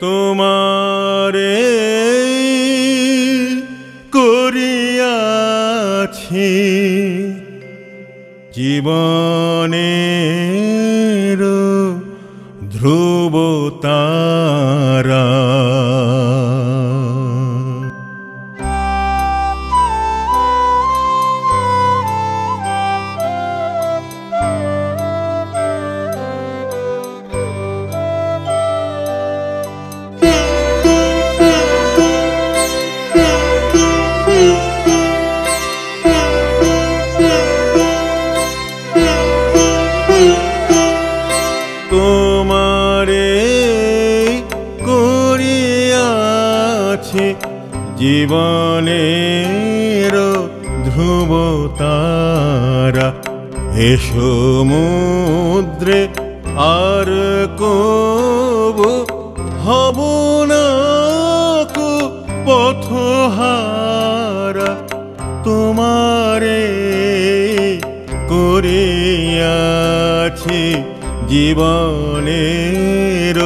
তোমারে করিয়াছি জীবনের ধ্রুব তারা। তোমারে করিয়াছি জীবনের ধ্রুব তারা। হে সমুদ্রে আর কবু হব না কো পথহারা। তোমারে করিয়াছি জীবনের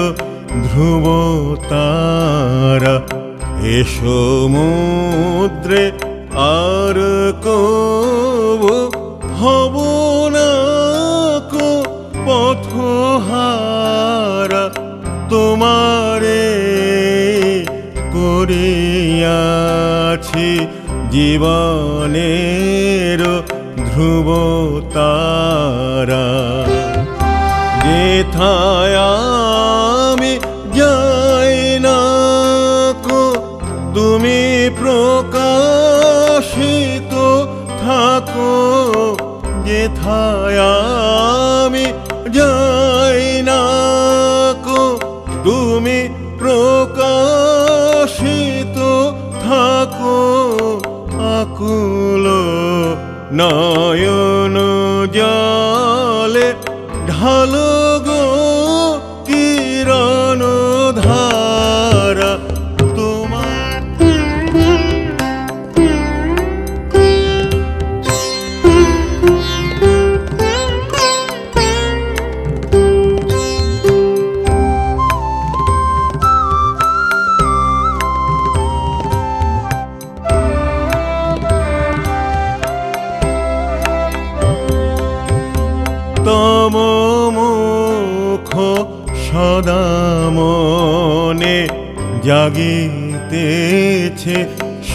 ধ্রুব তারা। হে সমুদ্রে আর কবু হব না কো পথহারা। তোমারে করিয়াছি জীবনের ধ্রুব তারা। যেথায় আমি যাই না কো তুমি প্রকাশিত থাকো। যেথায় আমি যাই না কো তুমি প্রকাশিত থাকো। আকুল নয়ন জলে ঢালো গো কিরণ ধারা। তোমার তম মুখ সদা মনে জাগিতেছে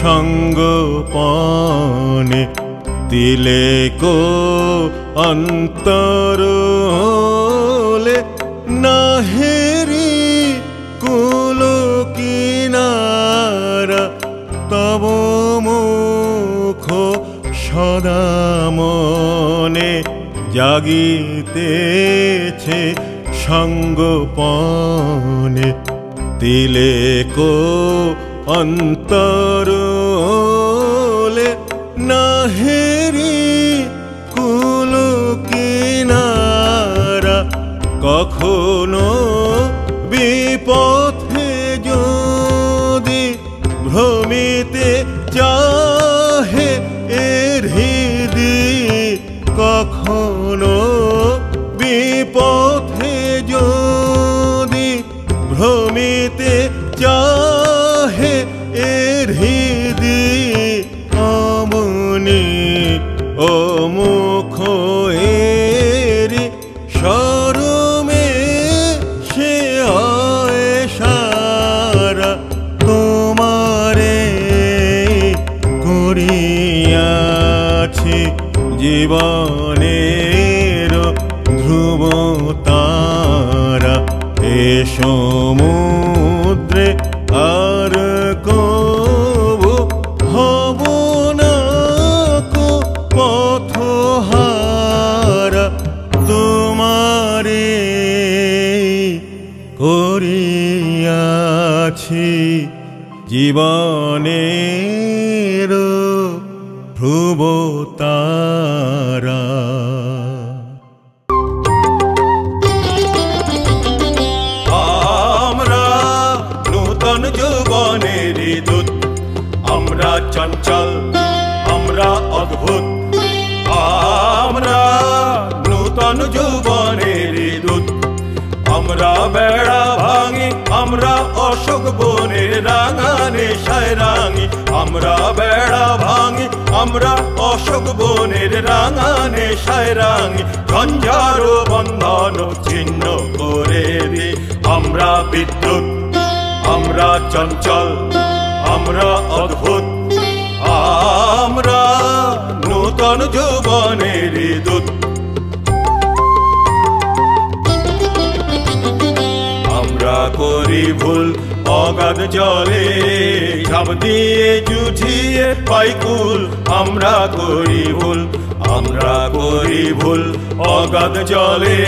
সঙ্গপনে। তিলেক অন্তরলে নাহেরি কুল কিনারা। তব মুখ সদা মনে জাগিতেছে সঙ্গপনে। তিলেক অন্তরলে নাহেরি কুল কিনারা। কখনো বিপথে যদি ভ্রমিতে চাহে এর হৃদি। কখনো বিপথে যদি ভ্রমিতে চাহে এর হৃদি। অমনি ও মুখ এরি শরমে সে হয় সারা। তোমারে করিয়াছি জীবনের ধ্রুব তারা। এ সমুদ্রে আর কবু হব না কো পথহারা। তোমারে করিয়াছি জীবনের ধ্রুব তারা। নূতন যৌবনের দূত। আমরা বেড়া ভাঙি, আমরা অশোক বনের রাঙা নেশায় রাঙি। আমরা বেড়া ভাঙি, আমরা অশোক বনের রাঙা নেশায় রাঙি। ঝঞ্ঝার বন্ধন ছিন্ন করে দি আমরা বিদ্যুৎ। আমরা চঞ্চল, আমরা অদ্ভুত, আমরা নূতন যৌবনের দূত। আমরা করি ভুল অগাধ জলে, ঝাঁপ দিয়ে জুঝিয়ে পাই কুল। আমরা করি ভুল, আমরা করি ভুল অগাধ জলে,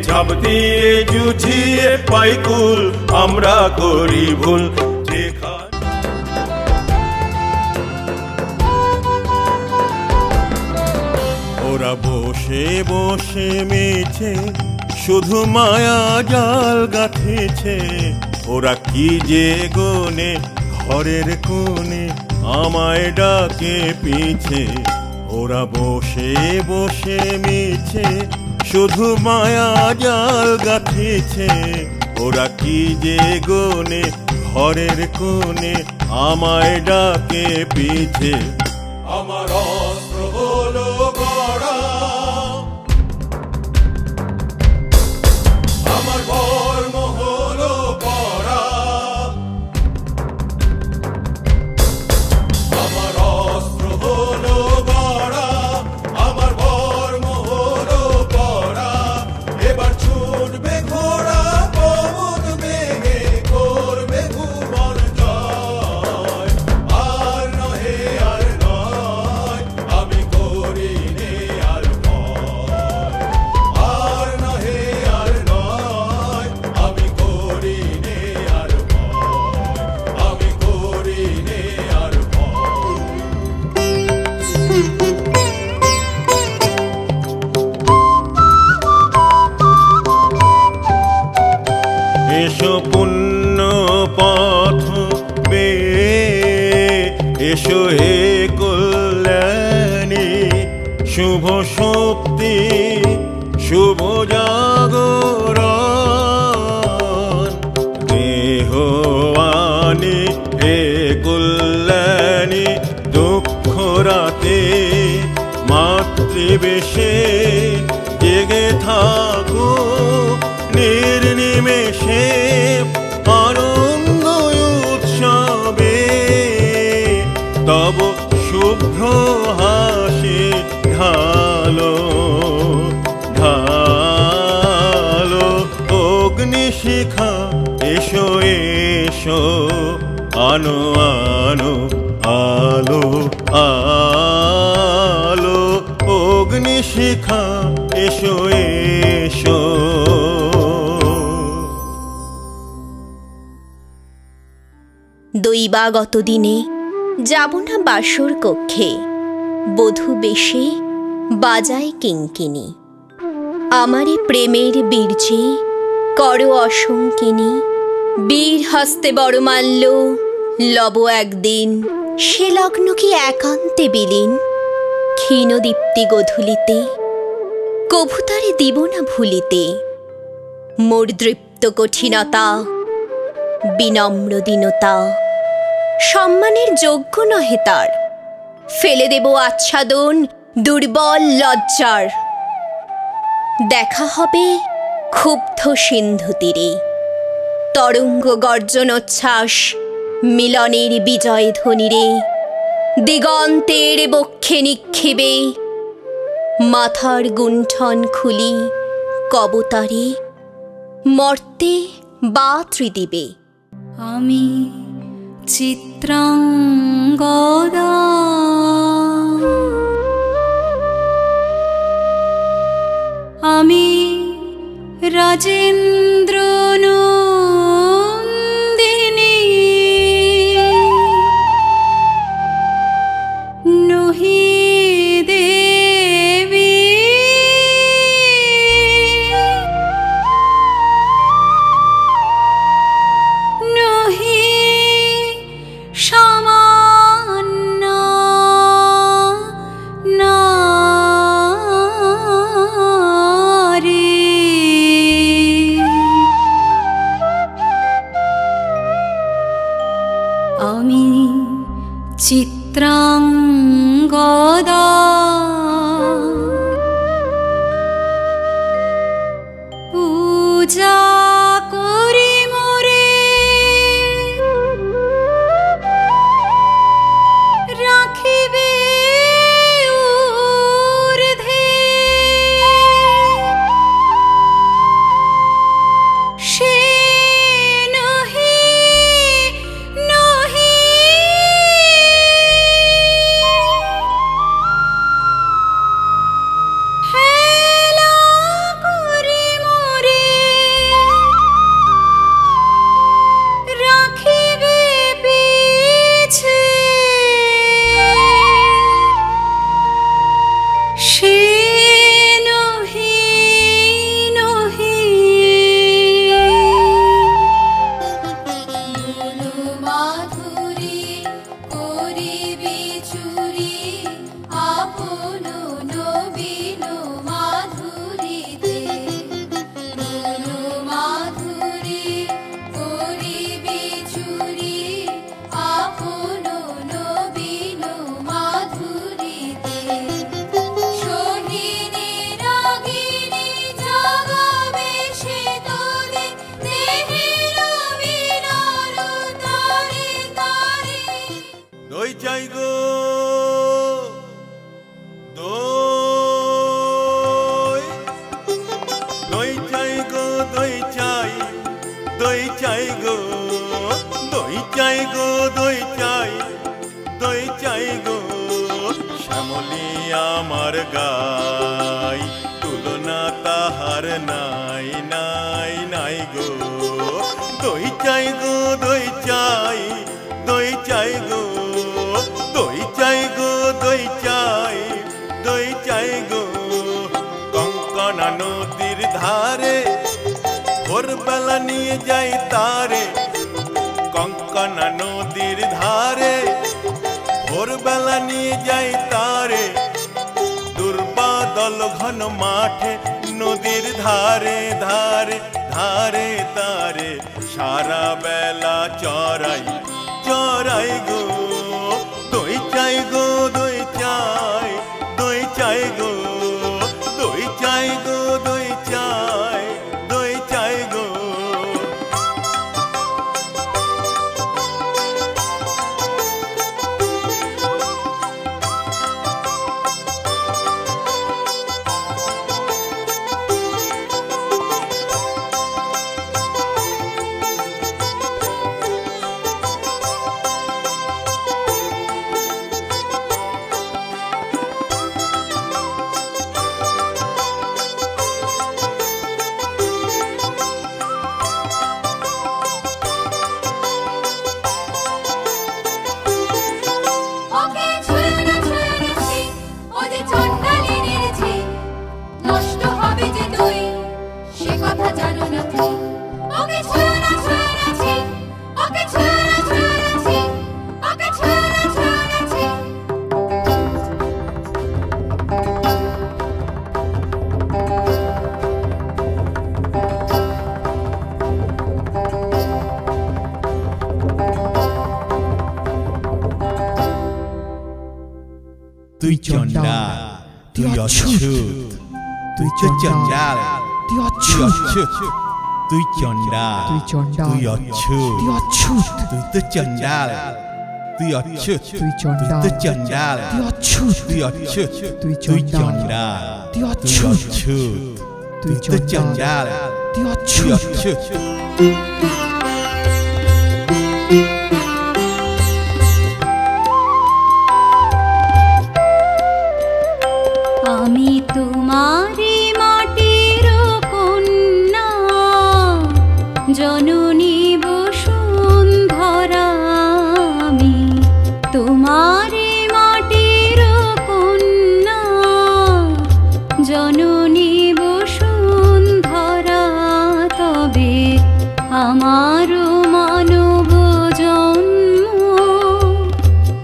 ঝাঁপ দিয়ে জুঝিয়ে পাই কুল। আমরা করি ভুল। ওরা বসে বসে মেছে শুধু মায়া জাল গাঁথেছে। ওরা কি যে গোনে ঘরের কোণে আমায় ডাকে পিছে। ওরা বসে বসে মিছে শুধু মায়া জাল গাঁথেছে। ওরা কি যে গোনে ঘরের কোণে আমায় ডাকে পিছে। আমার অস্ত্র হলো গড়া, আমার বর্ম হলো পরা। আমার অস্ত্র হলো গড়া, আমার বর্ম হলো পরা। এবার ছুটবে ঘোড়া পবন বেগে, করবে ভুবন জয়। আর নহে আর নয়, আমি করি নে আর ভয়। আর নহে আর নয়, আমি করি নে আর ভয়। আমি করি নে আর ভয়। এসো পুণ্য পথ বেয়ে, এসো হে কল্যাণী। শুভ শক্তি, শুভ জাগরণ। দেহ আনি হে কল্যাণী, দুঃখ রাতে মাতৃবেশে জেগে থাকো নির্নিমেষে আনন্দ উৎসবে। তব শুভ্র হাসি ঢালো ঢালো অগ্নিশিখা। এসো এসো আনো আনো আলো আলো অগ্নিশিখা। এসো এসো। দৈবাগত দিনে যাব না বাসর কক্ষে, বধূ বেশে বাজায় কিঙ্কিনি। আমারে প্রেমের বীর্যে করো অসংকিনী। বীর হস্তে বড়মাল্য লব একদিন, সে লগ্ন কি একান্তে বিলীন। ক্ষীণ দীপ্তি গধূলিতে কভু তারে দিব না ভুলিতে। মোর দৃপ্ত কঠিনতা, বিনম্র দীনতা, সম্মানের যোগ্য নহে তার। ফেলে দেব আচ্ছাদন দুর্বল লজ্জার। দেখা হবে ক্ষুব্ধ সিন্ধু তীরে, তরঙ্গ গর্জনোচ্ছ্বাস মিলনের বিজয় ধ্বনিরে। দিগন্তের বক্ষে নিক্ষেপে মাথার গুণ্ঠন খুলি কবতারে। মর্তে বা ত্রিদিবে আমি চিত্রাঙ্গদা, আমি রাজেন্দ্র নন্দিনী। নহি দেবী নহি সামান্য না। দই চাই গো, দই চাই গো, দই চাই, দই চাই গো। শ্যামলী আমার গাই, তুলনা তাহার নাই নাই নাই গো। দই চাই গো, দই চাই, দই চাই গো, দই চাই গো, দই চাই, দই চাই গো। কঙ্কনা নদীর ধারে ভোরবেলা নিয়ে যাই তারে, কঙ্কনা নদীর ধারে ভোরবেলা নিয়ে যাই তারে। দুর্বাদল ঘন মাঠে নদীর ধারে ধারে ধারে তারে সারা বেলা চড়াই চড়াই গো। দই চাই গো, দই চাই, দই চাই গো, দই চাই গো, দই চাই, দই চাই গো। ওকে ছুঁয়ো না ছি, ও যে চণ্ডালিনীর ঝি, নষ্ট হবে যে দই, সে কথা জানো না কি। ওকে ছুঁয়ো না ছি, ওকে ছুঁয়ো না ছি, ওকে ছুঁয়ো না ছি। তুই চণ্ডাল, তুই অচ্ছুত, তুই চণ্ডাল, তুই অচ্ছুত, তুই চণ্ডাল, তুই চণ্ডাল, তুই অচ্ছুত, তুই অচ্ছুত, তুই তো চণ্ডাল, তুই অচ্ছুত, তুই চণ্ডাল, তুই তো চণ্ডাল, তুই অচ্ছুত, তুই অচ্ছুত, তুই তুই চণ্ডাল, চণ্ডাল, তুই তুই অচ্ছুত, অচ্ছুত, তুই তুই তো চণ্ডাল, তুই তুই অচ্ছুত। অচ্ছুত। আমি তোমারি মাটির কন্যা, জননী বসুন্ধরা। আমি তোমারি মাটির কন্যা, জননী বসুন্ধরা। তবে আমার মানব জন্ম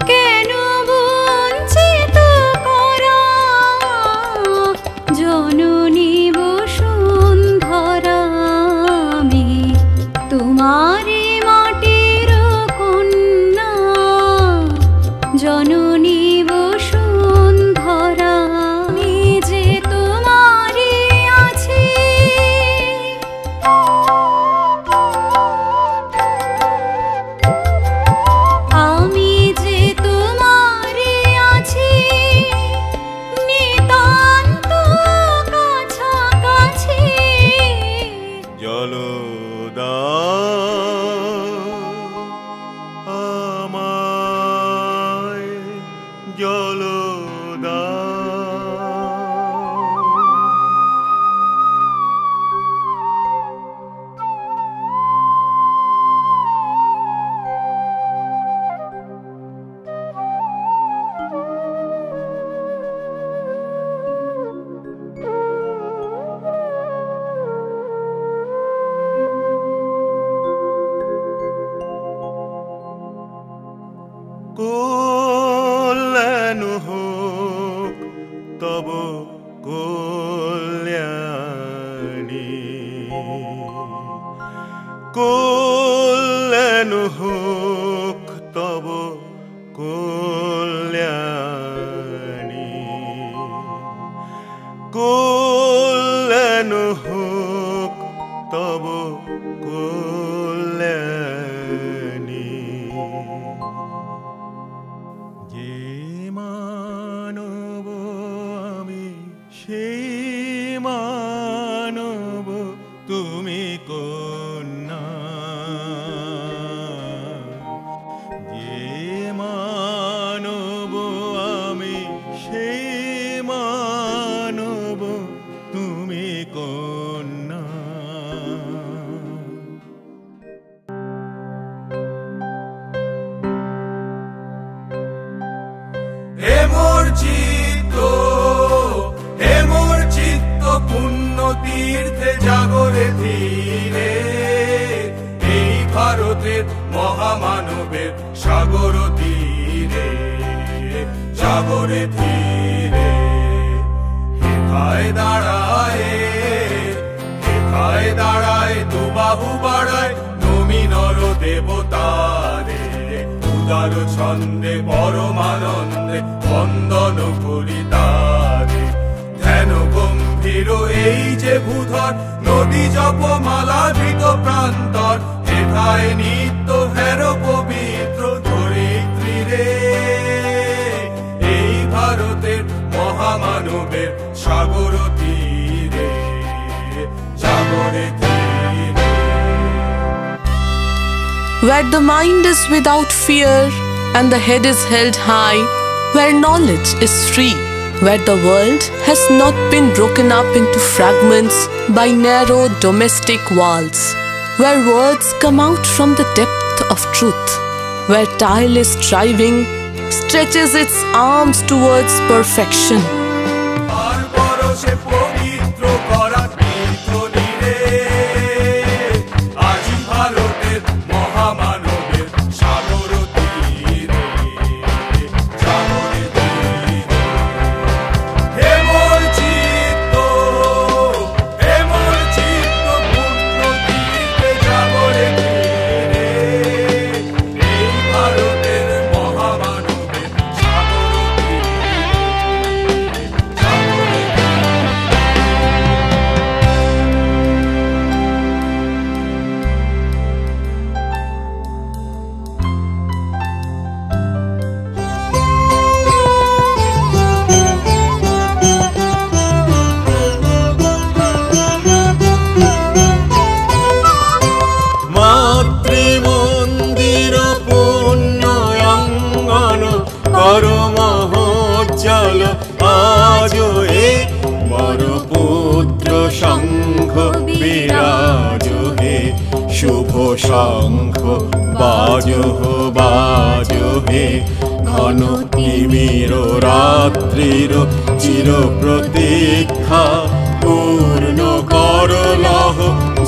কেন বঞ্চিত করা, জননী বসুন্ধরা। আমি তোমারি মাটির কন্যা, জননী বসুন্ধরা। আমি যে তোমারি আছি, আমি যে তোমারি আছি, নিতান্ত কাছাকাছি। জলদা আমায় জলদা। কল্যাণ হোক তব কল্যাণী, কল্যাণ হোক তব কল্যাণী, কল্যাণ হোক তব কল্যাণী। যে মানব আমি সেই মানব তুমি কন্যা, জাগরে ধীরে এই ভারতের মহামানবের সাগর তীরে জাগরে ধীরে হেথায় দাঁড়ায় দুবাহু বাড়ায় নমি নর দেবতারে উদার ছন্দে পরমানন্দে বন্দন করি তারে ধ্যান গম্ভীর এই যে ভূধর নদী জপমালা ধৃত প্রান্তর হেথায় নিত্য হের পবিত্র ধরিত্রী রে এই ভারতের মহামানবের সাগর তীরে জাগরে ধীরে Where the mind is without fear and the head is held high, where knowledge is free, where the world has not been broken up into fragments by narrow domestic walls, where words come out from the depth of truth, where tireless striving stretches its arms towards perfection. আর পরশে পবিত্র করা তীর্থনি রে আজি ভারতের মহামানবের সাগর তীরে জাগরে ধীরে হে মোর চিত্ত পূর্ণ তীরে জাগরে ধীরে এই ভারতের মহামানবের সাগর তীরে জাগরে মাতৃমন্দির পুণ্যঙ্গন কর মহোজ্জ্বল আজ এ মরপুত্র শঙ্খ বিরাজ হে শুভ শঙ্খ বাজ হে ঘন তিমির রাত্রির চির প্রতীক্ষা পূর্ণ করলহ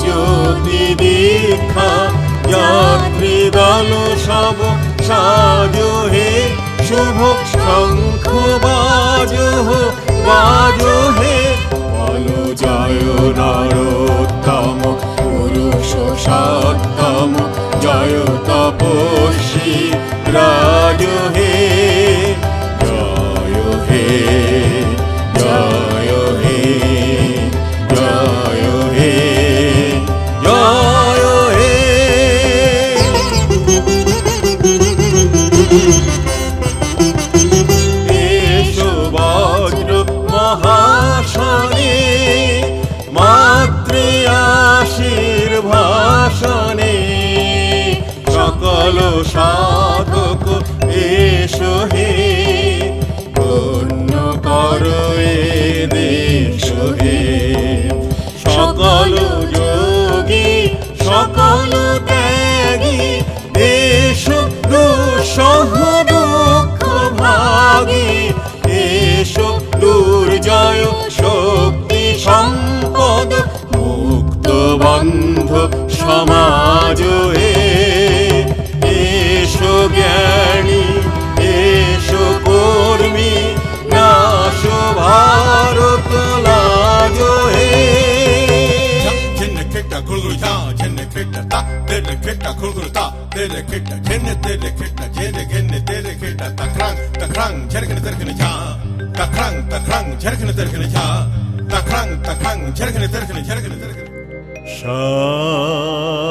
জ্যোতি দীক্ষা যাত্রী দল সব সাজ হে শুভ শঙ্খ বাজ হে বল জয় নরোত্তম পুরুষ সত্তম জয় তপস্বী রাজ হে জয় হে জয় হে জয় হে জয় হে এসো বজ্র মহাশনে মাতৃ আশীর্ভাষণে সকল সাধক এসো হে ধন্য কর এ দেশ হে সকল যোগী সকল ত্যাগী এসো দুঃসহ দুঃখ ভাগী এসো দুর্জয় শক্তি সম্পদ মুক্ত বন্ধ সমাজ এসো জ্ঞানী এসো কর্মী নাশ ভারত লাজ হে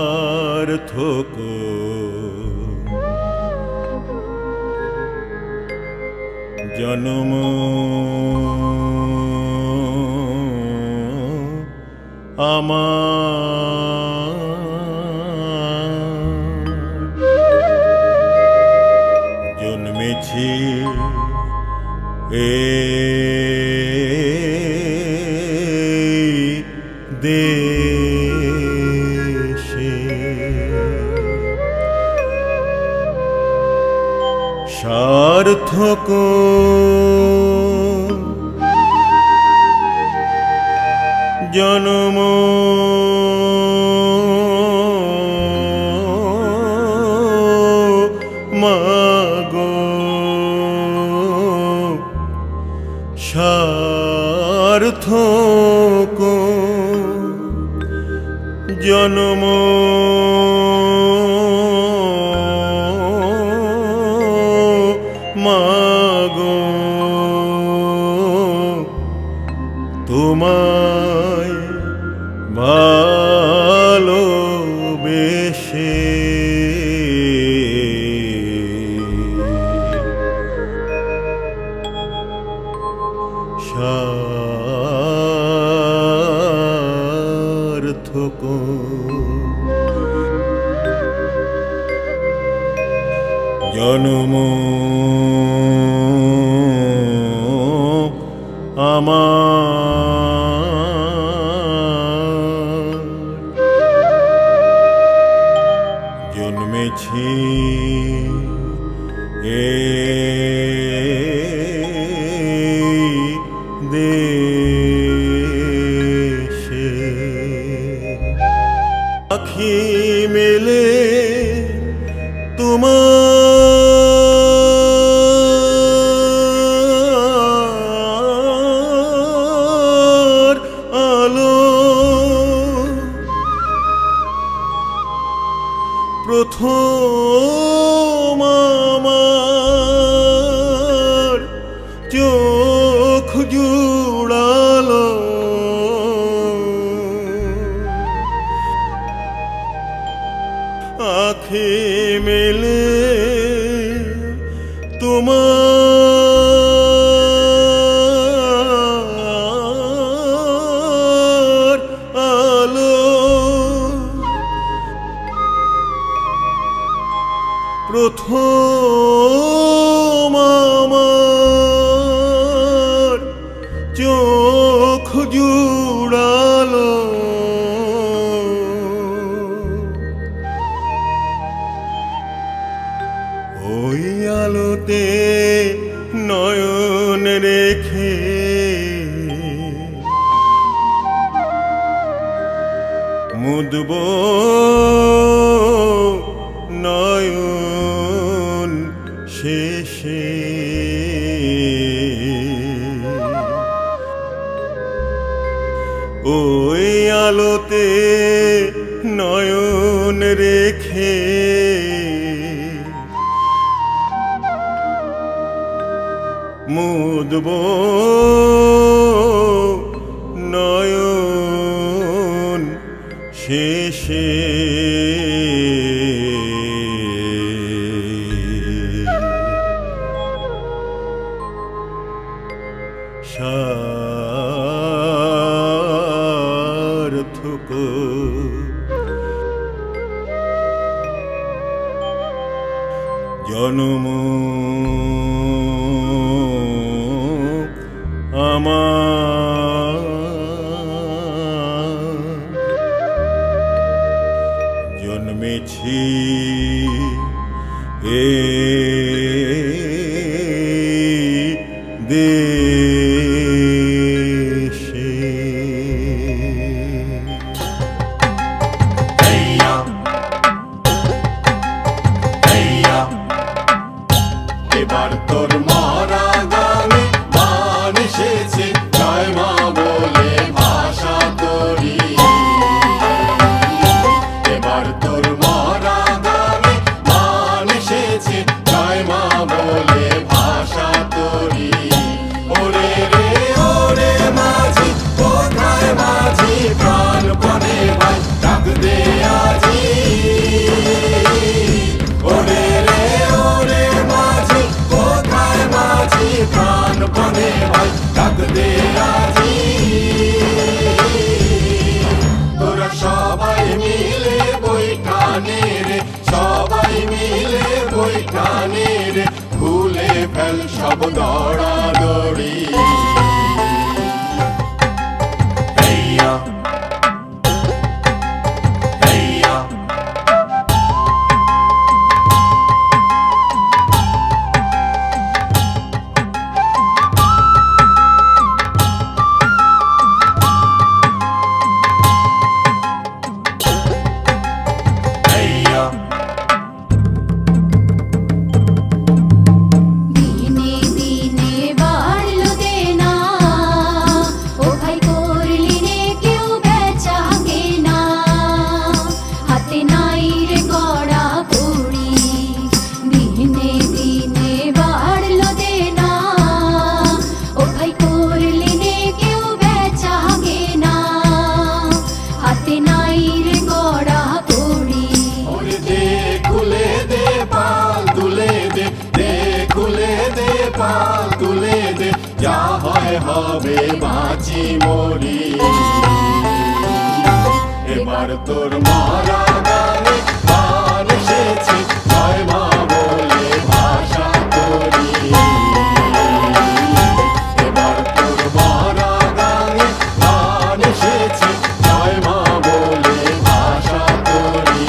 সার্থক জন্ম আমার জন্মেছি দেশে সার্থক জনম মাগো সার্থক জনম মাগো তোমায় ভালোবেসে সার্থক জনম আমার জন্মেছি দেশে আখি মেলে তোমার আলো প্রথম আমার চোখ জুড়ালো আঁখি মেলে তোমার আলো প্রথম আমার চোখ জুড়ালো ওই আলোতে নয়ন রেখে মুদব নয়ন শেষে ওই আলোতে নয়ন রেখে মুদব নয়ন শেষে সার্থক জনম আমার জন্মেছি দেশে এবার তোর মরা গানে মান এসেছে জয় মা বলে ভাষা করি এবার তোর মরা গানে মান এসেছে জয় মা বলে ভাষা করি ওরে রে ওরে মাঝি কোথায় মাঝি প্রাণপণে ভাই ডাক দে আজি ওরে রে ওরে মাঝি কোথায় মাঝি প্রাণপণে ভাই ডাক দে আজি তোরা সবাই মিলে বৈঠানে রে সবাই মিলে বৈঠানে রে ভুলে ফেল সব দৌড়াদৌড়ি হেইয়া হেইয়া বাঁচি মরি এবার তোর মারা গানে গান এসেছে জয় মা বলে ভাষা করি এবার তোর মারা গানে গান এসেছে জয় মা বলে ভাষা করি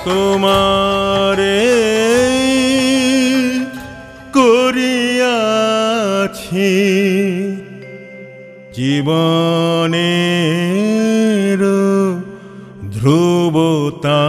তোমারে করিয়াছি জীবনের ধ্রুবতা